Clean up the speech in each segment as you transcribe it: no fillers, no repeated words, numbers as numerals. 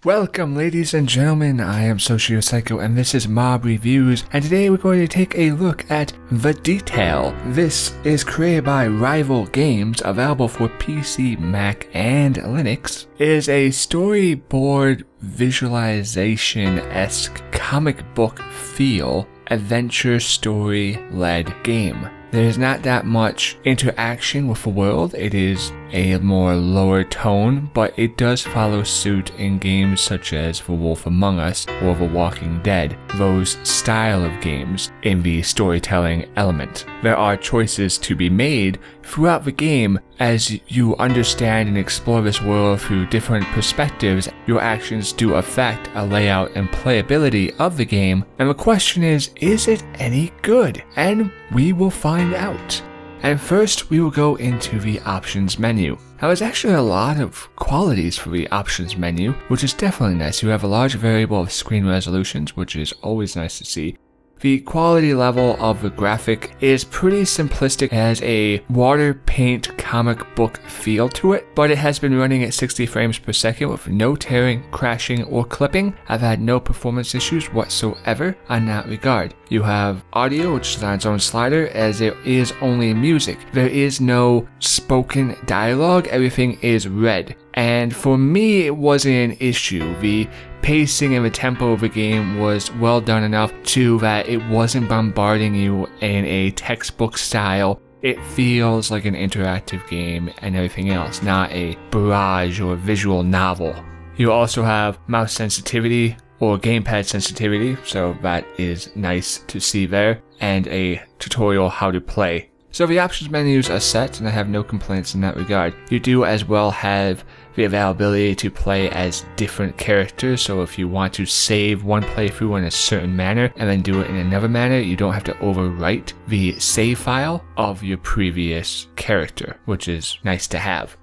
Welcome, ladies and gentlemen, I am Socio Psycho and this is Mob Reviews, and today we're going to take a look at The Detail. This is created by Rival Games, available for PC, Mac, and Linux. It is a storyboard visualization-esque comic book feel, adventure story-led game. There's not that much interaction with the world. It is a more lower tone, but it does follow suit in games such as The Wolf Among Us or The Walking Dead, those style of games in the storytelling element. There are choices to be made throughout the game as you understand and explore this world through different perspectives. Your actions do affect a layout and playability of the game, and the question is it any good? And we will find out. And first, we will go into the options menu. Now, there's actually a lot of qualities for the options menu, which is definitely nice. You have a large variable of screen resolutions, which is always nice to see. The quality level of the graphic is pretty simplistic. It has a water paint comic book feel to it, but it has been running at 60 frames per second with no tearing, crashing, or clipping. I've had no performance issues whatsoever on that regard. You have audio, which is on its own slider, as it is only music. There is no spoken dialogue, everything is read. And for me, it wasn't an issue. The pacing and the tempo of the game was well done enough to that it wasn't bombarding you in a textbook style. It feels like an interactive game and everything else, not a barrage or visual novel. You also have mouse sensitivity or gamepad sensitivity, so that is nice to see there, and a tutorial how to play. So the options menus are set and I have no complaints in that regard. You do as well have the availability to play as different characters, so if you want to save one playthrough in a certain manner and then do it in another manner, you don't have to overwrite the save file of your previous character, which is nice to have.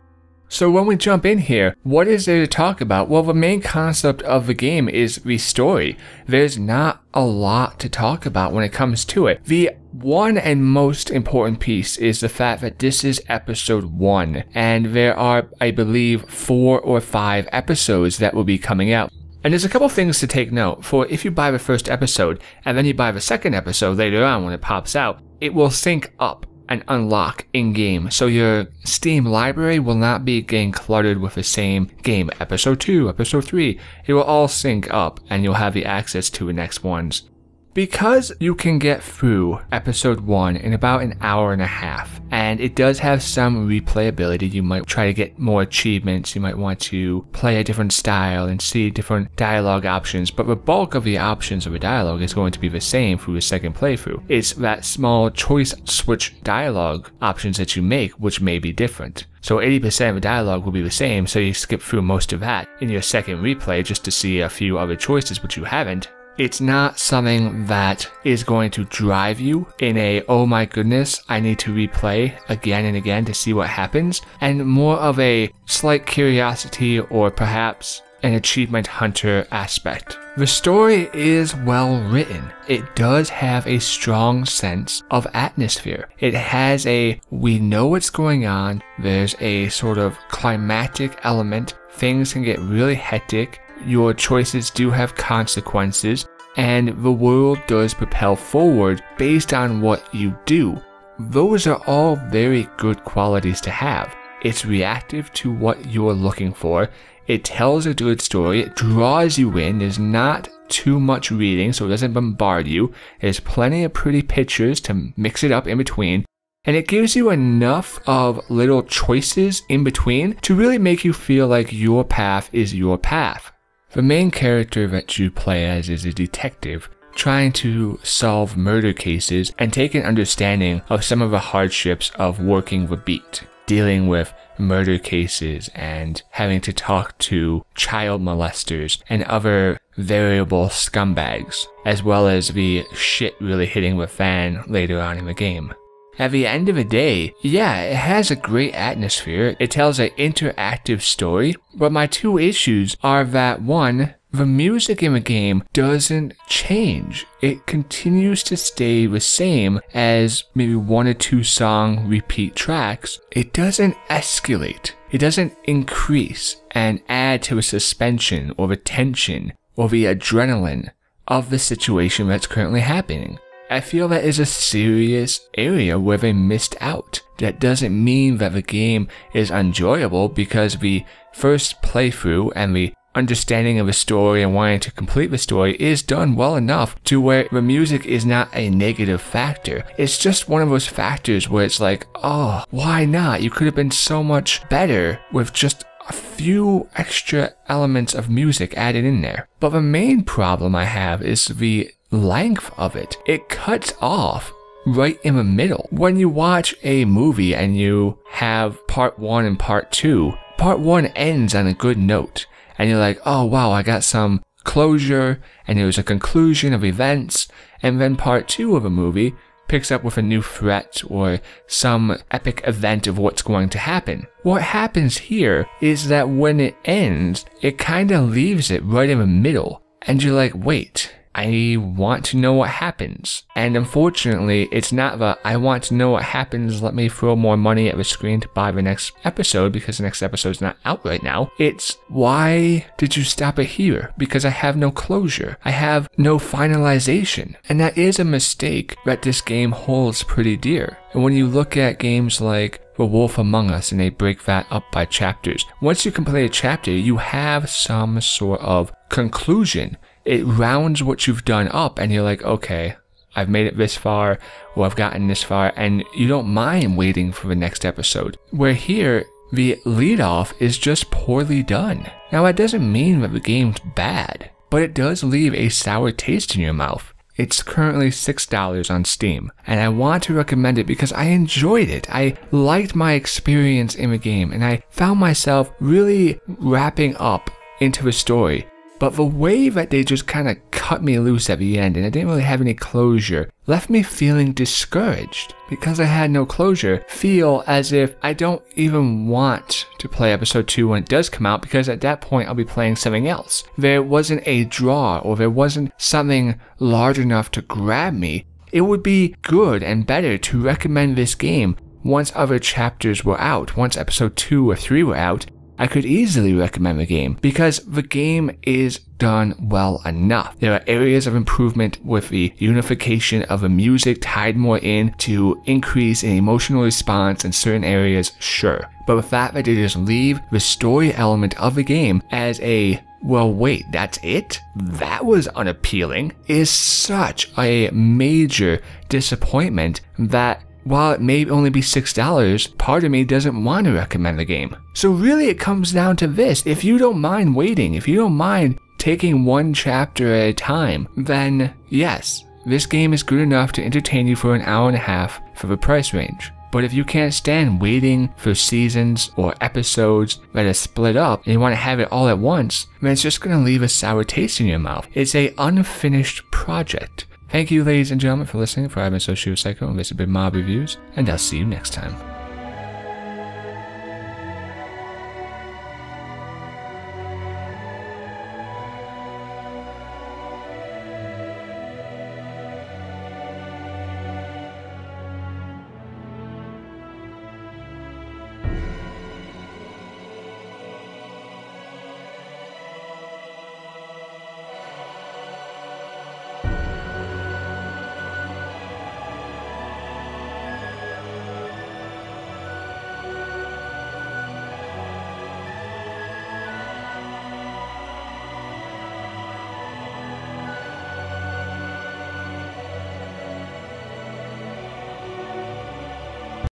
So when we jump in here, what is there to talk about? Well, the main concept of the game is the story. There's not a lot to talk about when it comes to it. The one and most important piece is the fact that this is episode 1, and there are, I believe, 4 or 5 episodes that will be coming out. And there's a couple things to take note. For if you buy the first episode, and then you buy the second episode later on when it pops out, it will sync up and unlock in-game, so your Steam library will not be getting cluttered with the same game. Episode 2, Episode 3, it will all sync up and you'll have the access to the next ones. Because you can get through episode 1 in about an hour and a half, and it does have some replayability. You might try to get more achievements, you might want to play a different style and see different dialogue options, but the bulk of the options of the dialogue is going to be the same through the second playthrough. It's that small choice switch dialogue options that you make which may be different. So 80% of the dialogue will be the same, so you skip through most of that in your second replay just to see a few other choices which you haven't. It's not something that is going to drive you in a, oh my goodness, I need to replay again and again to see what happens, and more of a slight curiosity or perhaps an achievement hunter aspect. The story is well written. It does have a strong sense of atmosphere. It has a, we know what's going on, there's a sort of climactic element, things can get really hectic, your choices do have consequences, and the world does propel forward based on what you do. Those are all very good qualities to have. It's reactive to what you're looking for, it tells a good story, it draws you in, there's not too much reading so it doesn't bombard you, there's plenty of pretty pictures to mix it up in between, and it gives you enough of little choices in between to really make you feel like your path is your path. The main character that you play as is a detective trying to solve murder cases and take an understanding of some of the hardships of working the beat, dealing with murder cases and having to talk to child molesters and other variable scumbags, as well as the shit really hitting the fan later on in the game. At the end of the day, yeah, it has a great atmosphere, it tells an interactive story, but my two issues are that one, the music in the game doesn't change. It continues to stay the same as maybe 1 or 2 song repeat tracks. It doesn't escalate. It doesn't increase and add to a suspension or the tension or the adrenaline of the situation that's currently happening. I feel that is a serious area where they missed out. That doesn't mean that the game is enjoyable, because the first playthrough and the understanding of a story and wanting to complete the story is done well enough to where the music is not a negative factor. It's just one of those factors where it's like, oh, why not? You could have been so much better with just a few extra elements of music added in there. But the main problem I have is the length of it. It cuts off right in the middle. When you watch a movie and you have part 1 and part 2, part 1 ends on a good note. And you're like, oh wow, I got some closure, and there was a conclusion of events, and then part 2 of a movie picks up with a new threat or some epic event of what's going to happen. What happens here is that when it ends, it kind of leaves it right in the middle, and you're like, wait, I want to know what happens. And unfortunately, it's not the I want to know what happens, let me throw more money at the screen to buy the next episode because the next episode's not out right now. It's, why did you stop it here? Because I have no closure. I have no finalization. And that is a mistake that this game holds pretty dear. And when you look at games like The Wolf Among Us and they break that up by chapters, once you complete a chapter, you have some sort of conclusion. It rounds what you've done up, and you're like, okay, I've made it this far, or I've gotten this far, and you don't mind waiting for the next episode. Where here, the lead off is just poorly done. Now, that doesn't mean that the game's bad, but it does leave a sour taste in your mouth. It's currently $6 on Steam, and I want to recommend it because I enjoyed it. I liked my experience in the game, and I found myself really wrapping up into the story. But the way that they just kind of cut me loose at the end and I didn't really have any closure left me feeling discouraged. Because I had no closure, feel as if I don't even want to play episode 2 when it does come out, because at that point I'll be playing something else. There wasn't a draw, or there wasn't something large enough to grab me. It would be good and better to recommend this game once other chapters were out. Once episode 2 or 3 were out, I could easily recommend the game, because the game is done well enough. There are areas of improvement with the unification of the music tied more in to increase an emotional response in certain areas, sure. But the fact that they just leave the story element of the game as a, well wait, that's it? That was unappealing, is such a major disappointment that while it may only be $6, part of me doesn't want to recommend the game. So really it comes down to this. If you don't mind waiting, if you don't mind taking one chapter at a time, then yes, this game is good enough to entertain you for an hour and a half for the price range. But if you can't stand waiting for seasons or episodes that are split up and you want to have it all at once, then it's just going to leave a sour taste in your mouth. It's an unfinished project. Thank you, ladies and gentlemen, for listening. For I've been Social Psycho, and this has been Mob Reviews, and I'll see you next time.